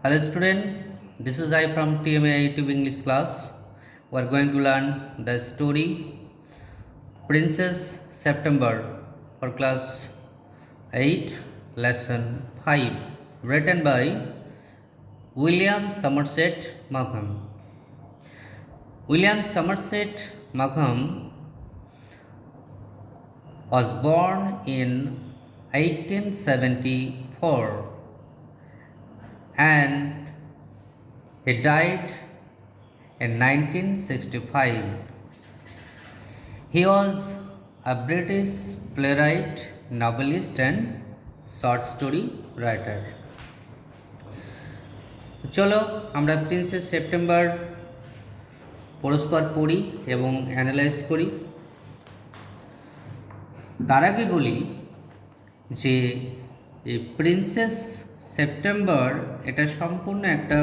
Hello student, this is I from TMA YouTube English class. We are going to learn the story Princess September for class 8 lesson 5 written by William Somerset Maugham. William Somerset Maugham was born in 1874 and he died in 1965. He was a British playwright, novelist, and short story writer. চলো আমরা princess September পরস্পর পড়ি এবং analyse করি। তার আগে বলি যে এই প্রিন্সেস সেপ্টেম্বর এটা সম্পূর্ণ একটা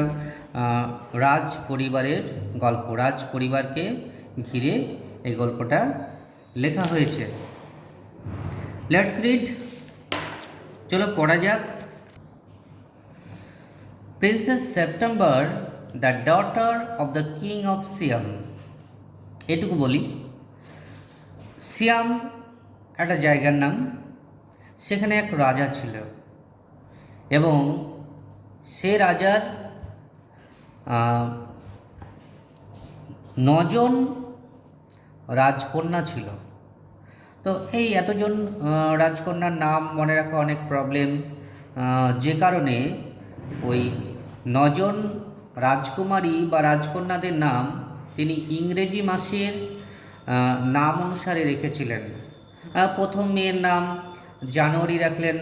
রাজ পরিবারের গল্প। রাজ পরিবারকে ঘিরে এই গল্পটা লেখা হয়েছে। লেটস রিড, চলো পড়া যাক। Princess September, the daughter of the king of Siam. এটুকু বলি, সিয়াম একটা জায়গার নাম, সেখানে এক রাজা ছিল এবং সে রাজার 9জন রাজকন্যা ছিল। তো এই এতজন রাজকন্যার নাম মনে রাখা অনেক প্রবলেম, যে কারণে ওই 9জন রাজকুমারী বা রাজকন্যাদের নাম তিনি ইংরেজি মাসের নাম অনুসারে রেখেছিলেন। প্রথম মেয়ের নাম জানুয়ারি রাখলেন,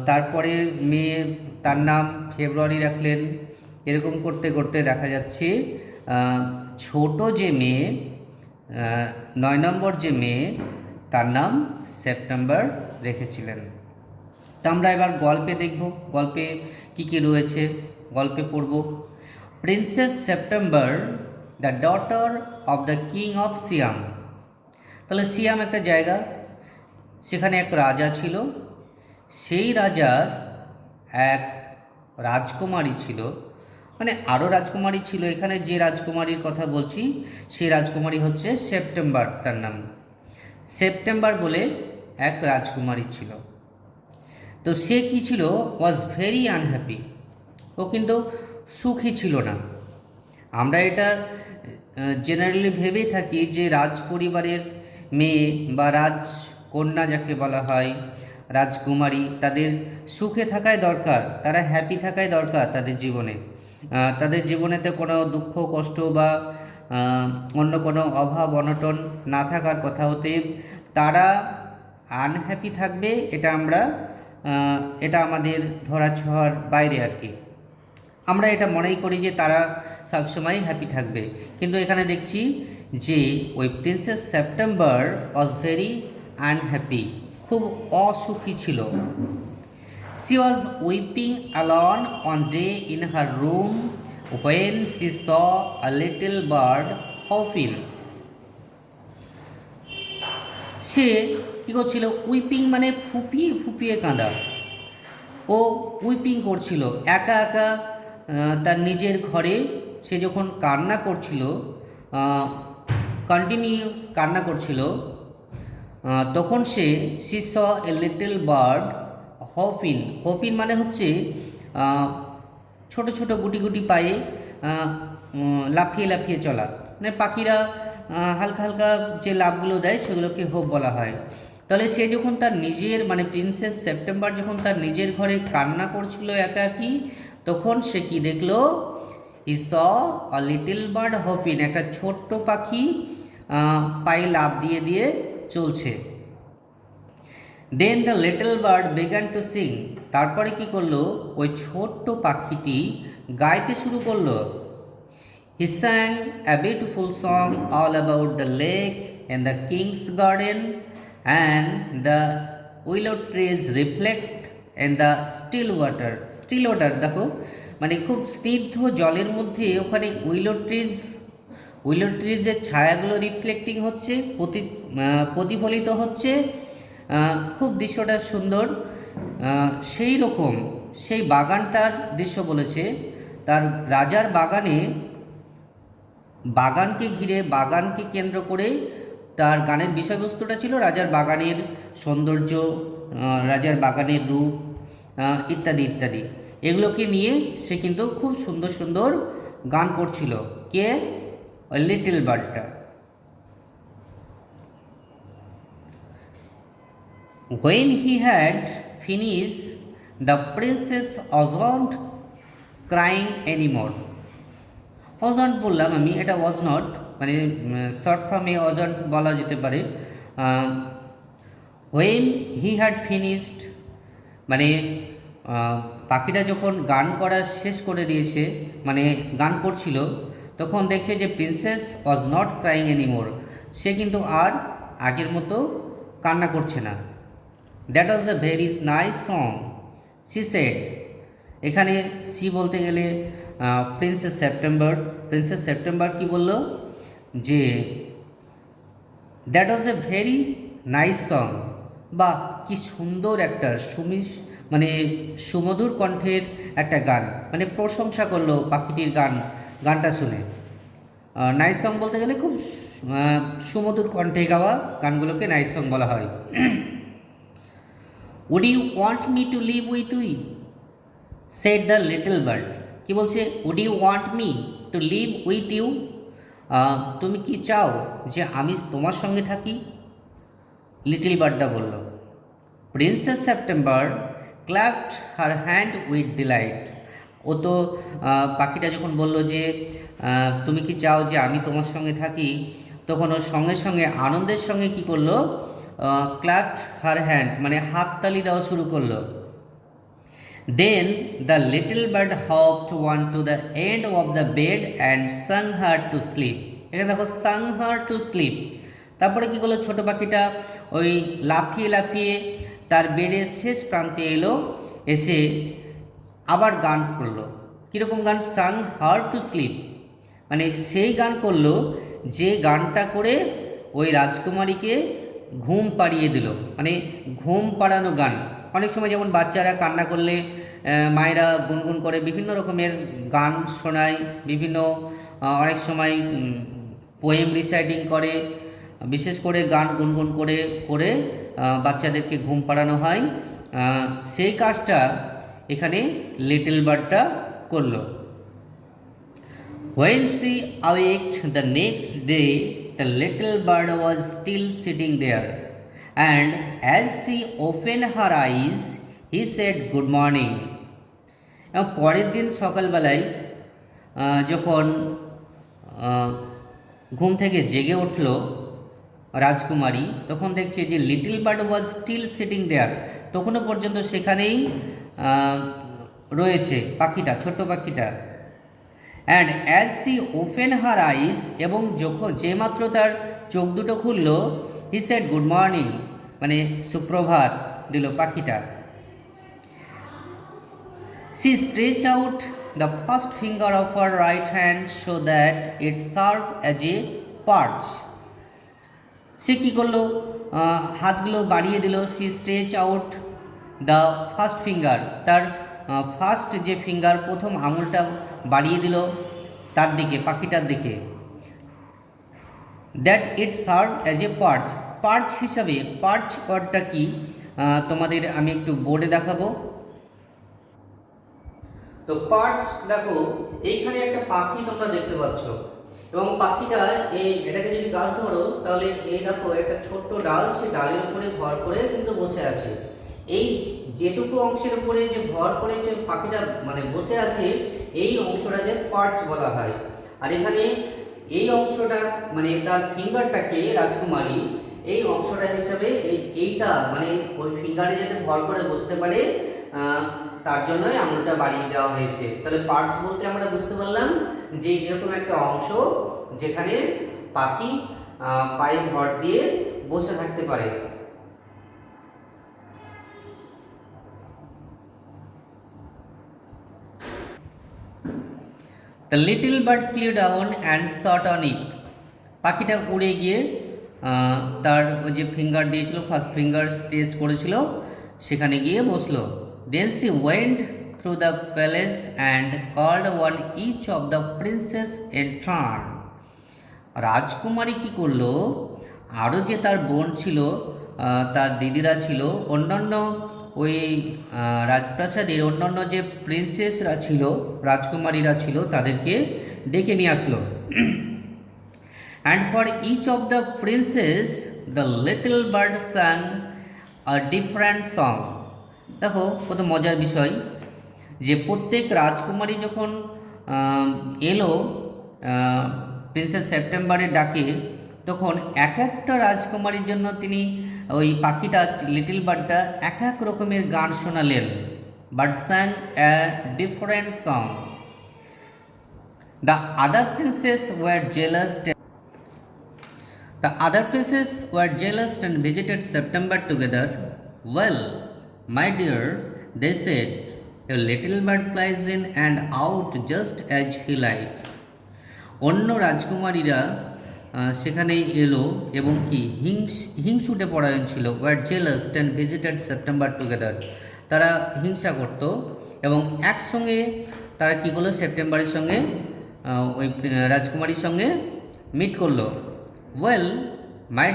তারপরে মেয়ে তার নাম ফেব্রুয়ারি রাখলেন। এরকম করতে করতে দেখা যাচ্ছে ছোট যে মেয়ে 9 নম্বর যে মেয়ে তার নাম সেপ্টেম্বর রেখেছিলেন। তা আমরা এবার গল্পে দেখব, গল্পে কি কি রয়েছে গল্পে পড়ব। Princess September, the daughter of the king of Siam. তাহলে সিয়াম একটা জায়গা, সেখানে এক রাজা ছিল। সেই রাজার এক রাজকুমারী ছিল, মানে আরও রাজকুমারী ছিল। এখানে যে রাজকুমারীর কথা বলছি সেই রাজকুমারী হচ্ছে সেপ্টেম্বর, তার নাম সেপ্টেম্বর বলে এক রাজকুমারী ছিল। তো সে কি ছিল, ওয়াজ ভেরি আনহ্যাপি। ও কিন্তু সুখী ছিল না। আমরা এটা জেনারেলি ভেবেই থাকি যে রাজ পরিবারের মেয়ে বা রাজকন্যা যাকে বলা হয়, রাজকুমারী, তাদের সুখে থাকাই দরকার, তারা হ্যাপি থাকাই দরকার তাদের জীবনে। তাদের জীবনেতে কোনো দুঃখ কষ্ট বা অন্য কোনো অভাব অনটন না থাকার কথা। হতে তারা আনহ্যাপি থাকবে, এটা আমাদের ধরাছোঁয়ার বাইরে আর কি। আমরা এটা মনেই করি যে তারা সবসময় হ্যাপি থাকবে, কিন্তু এখানে দেখছি যে ওই princess September was very unhappy, খুব অসুখী ছিল। She was weeping alone one day in her room when she saw a little bird hopping. সে কী করছিল, উইপিং মানে ফুপিয়ে ফুপিয়ে কাঁদা। ও উইপিং করছিল একা একা তার নিজের ঘরে। সে যখন কান্না করছিল, কন্টিনিউ কান্না করছিল, তখন she saw a little bird hopping. hopping মানে হচ্ছে ছোট ছোট গুটি গুটি পায়ে লাফিয়ে লাফিয়ে চলা, মানে পাখিরা হালকা হালকা যে লাফগুলো দেয় সেগুলোকে হোপ বলা হয়। তাহলে সে যখন তার নিজের, মানে প্রিন্সেস সেপ্টেম্বর যখন তার নিজের ঘরে কান্না করছিল একাকী, তখন সে কি দেখলো, he saw a little bird hopping, একটা ছোট্ট পাখি পায়ে লাফ দিয়ে দিয়ে চলছে। Then the little bird began to sing. তারপরে কি করলো, ওই ছোট্ট পাখিটি গাইতে শুরু করলো। He sang a beautiful song all about the lake and the king's garden and the willow trees reflect and the still water. Still water দেখো, মানে খুব স্নিগ্ধ জলের মধ্যে ওখানে উইলো ট্রিজের ছায়াগুলো রিফ্লেক্টিং হচ্ছে, প্রতিফলিত হচ্ছে, খুব দৃশ্যটা সুন্দর। সেই রকম সেই বাগানটার দৃশ্য বলেছে। তার রাজার বাগানে, বাগানকে ঘিরে, বাগানকে কেন্দ্র করে তার গানের বিষয়বস্তুটা ছিল রাজার বাগানের সৌন্দর্য, রাজার বাগানের রূপ, ইত্যাদি ইত্যাদি। এগুলোকে নিয়ে সে কিন্তু খুব সুন্দর সুন্দর গান করছিল। কে? Little বার্ডটা। When he had finished, the princess wasn't crying anymore. wasn't বললাম আমি, এটা was not, মানে শর্ট ফর্মে wasn't বলা যেতে পারে। when he had finished মানে পাখিটা যখন গান করা শেষ করে দিয়েছে, মানে গান করছিল, তখন দেখছে যে princess was not crying anymore, সে কিন্তু আর আগের মতো কান্না করছে না। That was a very nice song she said. এখানে সি বলতে গেলে প্রিন্সেস সেপ্টেম্বর। প্রিন্সেস সেপ্টেম্বর কি বলল? যে that was a very nice song, বা কি সুন্দর একটা মানে সুমধুর কণ্ঠের একটা গান, মানে প্রশংসা করলো পাখিটির গানটা শুনে। নাইস সং বলতে গেলে খুব সুমধুর কণ্ঠে গাওয়া গানগুলোকে নাইস সং বলা হয়। Would you want me to live with we, said the little bird. কি বলছে? Would you want me to live with you, তুমি কি চাও যে আমি তোমার সঙ্গে থাকি? লিটল বার্ডটা বলল। Princess September clapped her hand with delight. ও তো পাখিটা যখন বলল যে তুমি কি চাও যে আমি তোমার সঙ্গে থাকি, তখন ওর সঙ্গে সঙ্গে আনন্দের সঙ্গে কি করলো? ক্ল্যাপড হার হ্যান্ড, মানে হাততালি দেওয়া শুরু করলো। Then the little bird hopped one to the end of the bed and sang her to sleep. এখানে দেখো সাং হার টু স্লিপ। তারপরে কী করলো? ছোটো পাখিটা ওই লাফিয়ে লাফিয়ে তার বেডের শেষ প্রান্তে এলো, এসে আবার গান করলো। কীরকম গান? সাং হার টু স্লিপ, মানে সেই গান করলো যে গানটা করে ওই রাজকুমারীকে ঘুম পাড়িয়ে দিল, মানে ঘুম পাড়ানো গান। অনেক সময় যেমন বাচ্চারা কান্না করলে মায়েরা গুনগুন করে বিভিন্ন রকমের গান শোনায়, বিভিন্ন অনেক সময় পোয়েম রিসাইটিং করে, বিশেষ করে গান গুনগুন করে করে বাচ্চাদেরকে ঘুম পাড়ানো হয়। সেই কাজটা এখানে লিটল বার্ডটা করলো। When she awaked the next day, the little bird was still sitting there, and as she opened her eyes, he said, "Good morning." এবং পরের দিন সকালবেলায় যখন ঘুম থেকে জেগে উঠল রাজকুমারী, তখন দেখছে যে little bird was still sitting there, তখনও পর্যন্ত সেখানেই রয়েছে পাখিটা, ছোট্ট পাখিটা। And as she open her eyes, এবং যখন যেমাত্র তার চোখ দুটো খুলল, হি সেড গুড মর্নিং, মানে সুপ্রভাত দিল পাখিটা। She stretch out the first finger of her right hand so that it serve as a perch. সে কী করলো? হাতগুলো বাড়িয়ে দিল। She stretch out the first finger, তার ফার্স্ট যে ফিঙ্গার, প্রথম আঙুলটা বাড়িয়ে দিল তার দিকে, পাখিটার দিকে। That it serve as a perch, perch হিসাবে। পার্চ ওয়ার্ডটা কি তোমাদের আমি একটু বোর্ডে দেখাবো। তো পার্চ দেখো, এইখানে একটা পাখি তোমরা দেখতে পাচ্ছ, এবং পাখিটা এটাকে যদি গাছ ধরো তাহলে এই দেখো একটা ছোট্ট ডাল, সেই ডালের উপরে ভর করে কিন্তু বসে আছে। এই যেটুকু অংশের উপরে যে ভর করে যে পাখিটা মানে বসে আছে, এই অংশটাকে পার্চ বলা হয়। আর এখানে এই অংশটা মানে তার ফিঙ্গারটাকে রাজকুমারী এই অংশটা হিসাবে এইটা মানে ওই ফিঙ্গারে যাতে ভর করে বসতে পারে তার জন্যই আঙুলটা বাড়িয়ে দেওয়া হয়েছে। তাহলে পার্চ বলতে আমরা বুঝতে পারলাম যে এরকম একটা অংশ যেখানে পাখি পায়ে ভর দিয়ে বসে থাকতে পারে। The little bird flew down and sat on it. পাখিটা উড়ে গিয়ে তার ওই যে ফিঙ্গার দিয়েছিল, ফার্স্ট ফিঙ্গার স্ট্রেচ করেছিল, সেখানে গিয়ে বসলো। Then she went to the palace and called one each of the princes in turn. রাজকুমারী কি করলো, আরও যে তার বোন ছিল, তার দিদিরা ছিল, অন্যান্য ওই রাজপ্রাসাদের অন্যান্য যে প্রিন্সেসরা ছিল, রাজকুমারীরা ছিল, তাদেরকে ডেকে নিয়ে আসলো। And for each of the princes the little bird sang a different song. দেখো কত মজার বিষয় যে প্রত্যেক রাজকুমারী যখন এলো প্রিন্সেস সেপ্টেম্বরের ডাকে, তখন এক একটা রাজকুমারীর জন্য তিনি ওই পাখিটা লিটল বার্ডটা এক এক রকমের গান শোনালেন। But sang a different song. The other princess were jealous The other princes were jealous and visited September together. Well, my dear, they said, a little bird flies in and out just as he likes. অন্য রাজকুমারীরা সেখানে এলো এবং কি হিংসুটে পরায়ণ ছিল। Were jealous and visited September together. তারা হিংসা করত এবং একসঙ্গে তারা কী করলো, সেপ্টেম্বরের সঙ্গে ওই রাজকুমারীর সঙ্গে মিট করলো। ওয়েল মাই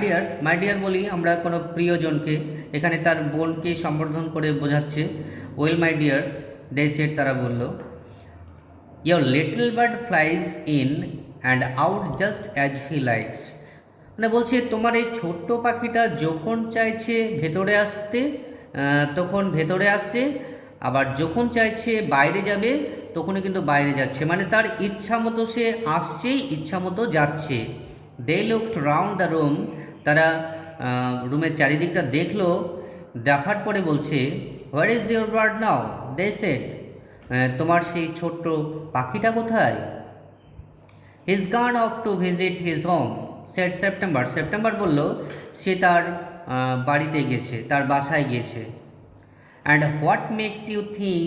ডিয়ার বলি আমরা কোনো প্রিয়জনকে, এখানে তার বোনকে সম্বোধন করে বোঝাচ্ছে। Well my dear they said, তারা বলল, your little bird flies in and out just as he likes. মানে বলছে তোমার এই ছোট্ট পাখিটা যখন চাইছে ভেতরে আসতে তখন ভেতরে আসছে, আবার যখন চাইছে বাইরে যাবে তখনই কিন্তু বাইরে যাচ্ছে। মানে তার ইচ্ছা মতো সে আসছে, ইচ্ছা মতো যাচ্ছে। They looked round the room. তারা রুমের চারিদিকটা দেখলো, দেখার পরে বলছে, where is your bird now? They said, তোমার সেই ছোট্ট পাখিটা কোথায়? He's gone off to visit his home, said September. September বলল সে তার বাড়িতে গেছে, তার বাসায় গেছে। And what makes you think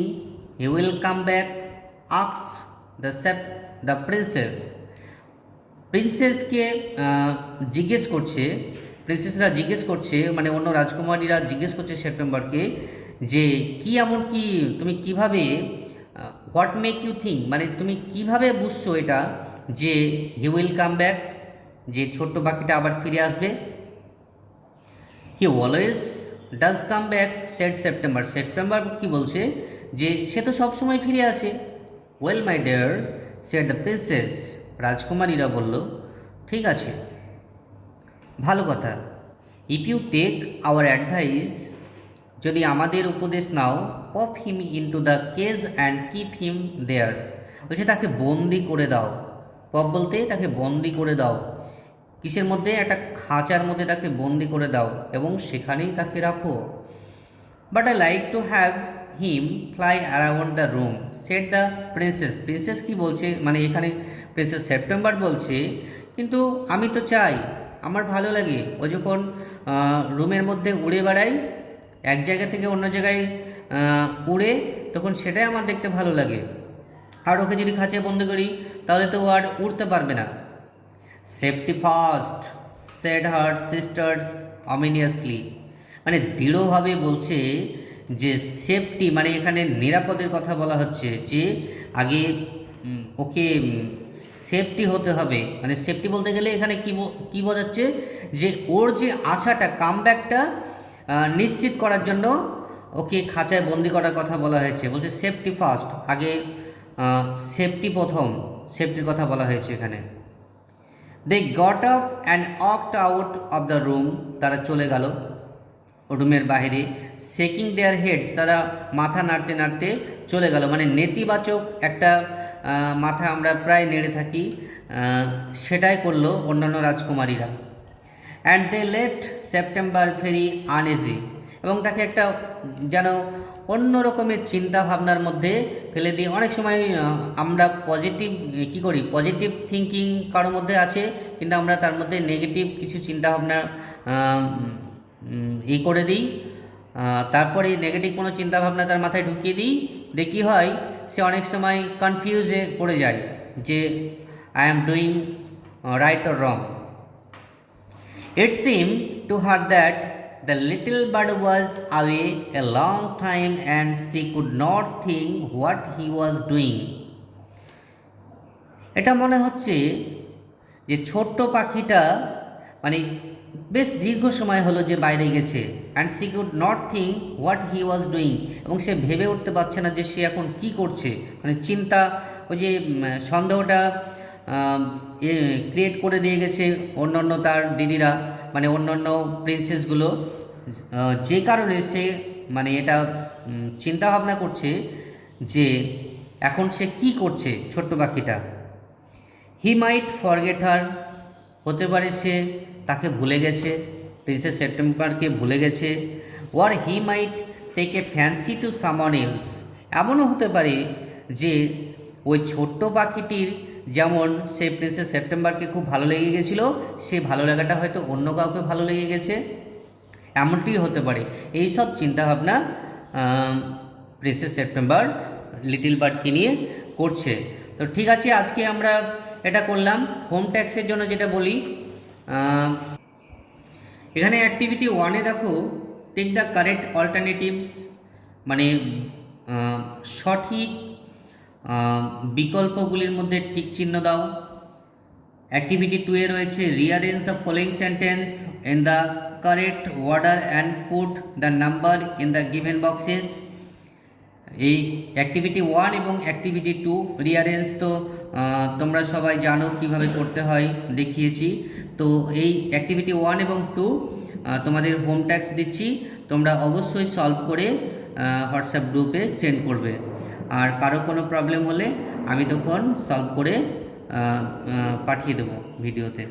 he will come back? Asks the princess. প্রিন্সেসকে জিজ্ঞেস করছে, প্রিন্সেসরা জিজ্ঞেস করছে, মানে অন্য রাজকুমারীরা জিজ্ঞেস করছে সেপ্টেম্বরকে যে কি এমন কি তুমি কিভাবে, হোয়াট মেক ইউ থিঙ্ক, মানে তুমি কিভাবে বুঝছো এটা যে হি উইল কাম ব্যাক, যে ছোট্ট পাখিটা আবার ফিরে আসবে? He always does come back, said September. September কি বলছে যে সে তো সবসময় ফিরে আসে। Well my dear said the princess. রাজকুমারীরা বলল, ঠিক আছে, ভালো কথা। If you take our advice, যদি আমাদের উপদেশ নাও, pop him into the cage and keep him there. বলছে তাকে বন্দি করে দাও। পপ বলতে তাকে বন্দি করে দাও। কিসের মধ্যে? একটা খাঁচার মধ্যে তাকে বন্দি করে দাও এবং সেখানেই তাকে রাখো। But I like to have him fly around the room, shed the princess. Princess কি বলছে, মানে এখানে প্রিন্সেস সেপ্টেম্বর বলছে, কিন্তু আমি তো চাই, আমার ভালো লাগে ও যখন রুমের মধ্যে উড়ে বেড়ায়, এক জায়গা থেকে অন্য জায়গায় উড়ে, তখন সেটাই আমার দেখতে ভালো লাগে। আর ওকে যদি খাঁচায় বন্দি করি তাহলে তো ও আর উড়তে পারবে না। সেফটি ফার্স্ট, সেড হার সিস্টার্স অমিনিয়াসলি। মানে দৃঢ়ভাবে বলছে যে সেফটি, মানে এখানে নিরাপদের কথা বলা হচ্ছে, যে আগে ওকে সেফটি হতে হবে। মানে সেফটি বলতে গেলে এখানে কী বোঝাচ্ছে, যে ওর যে আশাটা, কামব্যাকটা নিশ্চিত করার জন্য ওকে খাঁচায় বন্দি করার কথা বলা হয়েছে। বলছে সেফটি ফার্স্ট, আগে সেফটি প্রথম, সেফটির কথা বলা হয়েছে এখানে। They got up and walked out of the room. তারা চলে গেল রুমের বাইরে। শেকিং দেয়ার হেডস, তারা মাথা নাড়তে নাড়তে চলে গেল। মানে নেতিবাচক একটা মাথা আমরা প্রায় নেড়ে থাকি, সেটাই করলো অন্যান্য রাজকুমারীরা। And they left September very uneasy. এবং তাকে একটা যেন অন্য রকমের চিন্তা ভাবনার মধ্যে ফেলে দিয়ে, অনেক সময় আমরা পজিটিভ কী করি, পজিটিভ থিঙ্কিং কারোর মধ্যে আছে, কিন্তু আমরা তার মধ্যে নেগেটিভ কিছু চিন্তাভাবনা করে দিই। তারপরে নেগেটিভ কোনো চিন্তাভাবনা তার মাথায় ঢুকিয়ে দিই, দিয়ে কী হয়, সে অনেক সময় কনফিউজে পড়ে যায় যে I am doing right or wrong. It seemed to her that the little bird was away a long time and C could not think what he was doing. এটা মনে হচ্ছে যে ছোট্ট পাখিটা মানে বেশ দীর্ঘ সময় হলো যে বাইরে গেছে, and C could not think what he was doing, এবং সে ভেবে উঠতে পারছে না যে সে এখন কি করছে। মানে চিন্তা, ওই যে সন্দেহটা ক্রিয়েট করে দিয়ে গেছে অন্যান্য তার দিদিরা, মানে অন্যান্য প্রিন্সেসগুলো, যে কারণে সে মানে এটা চিন্তা ভাবনা করছে যে এখন সে কি করছে ছোট্ট পাখিটা। হি মাইট ফরগেট হার, হতে পারে সে তাকে ভুলে গেছে, প্রিন্সেস সেপ্টেম্বরকে ভুলে গেছে। Or he might take a fancy to someone else, এমনও হতে পারে যে ওই ছোট্ট পাখিটির যেমন সে প্রিন্সেস সেপ্টেম্বরকে খুব ভালো লেগে গেছিলো, সে ভালো লাগাটা হয়তো অন্য কাউকে ভালো লেগে গেছে, এমনটিই হতে পারে। এই সব চিন্তাভাবনা প্রিন্সেস সেপ্টেম্বর লিটল বার্ডকে নিয়ে করছে। তো ঠিক আছে, আজকে আমরা এটা করলাম। হোম ট্যাক্সের জন্য যেটা বলি, এখানে অ্যাক্টিভিটি 1-এ দেখো, টেক দ্য কারেক্ট অল্টারনেটিভস, মানে সঠিক বিকল্পগুলির মধ্যে টিক চিহ্ন দাও। অ্যাক্টিভিটি 2-এ রয়েছে rearrange the following sentence in the correct order and put the number in the given boxes. এই অ্যাক্টিভিটি 1 এবং অ্যাক্টিভিটি 2 রিঅ্যারেঞ্জ তো তোমরা সবাই জানো কিভাবে করতে হয়, দেখিয়েছি। তো এই অ্যাক্টিভিটি 1 এবং 2 তোমাদের হোম ট্যাক্স দিচ্ছি, তোমরা অবশ্যই সলভ করে হোয়াটসঅ্যাপ গ্রুপে সেন্ড করবে। আর কারো কোনো প্রবলেম হলে আমি তখন সলভ করে পাঠিয়ে দেবো ভিডিওতে।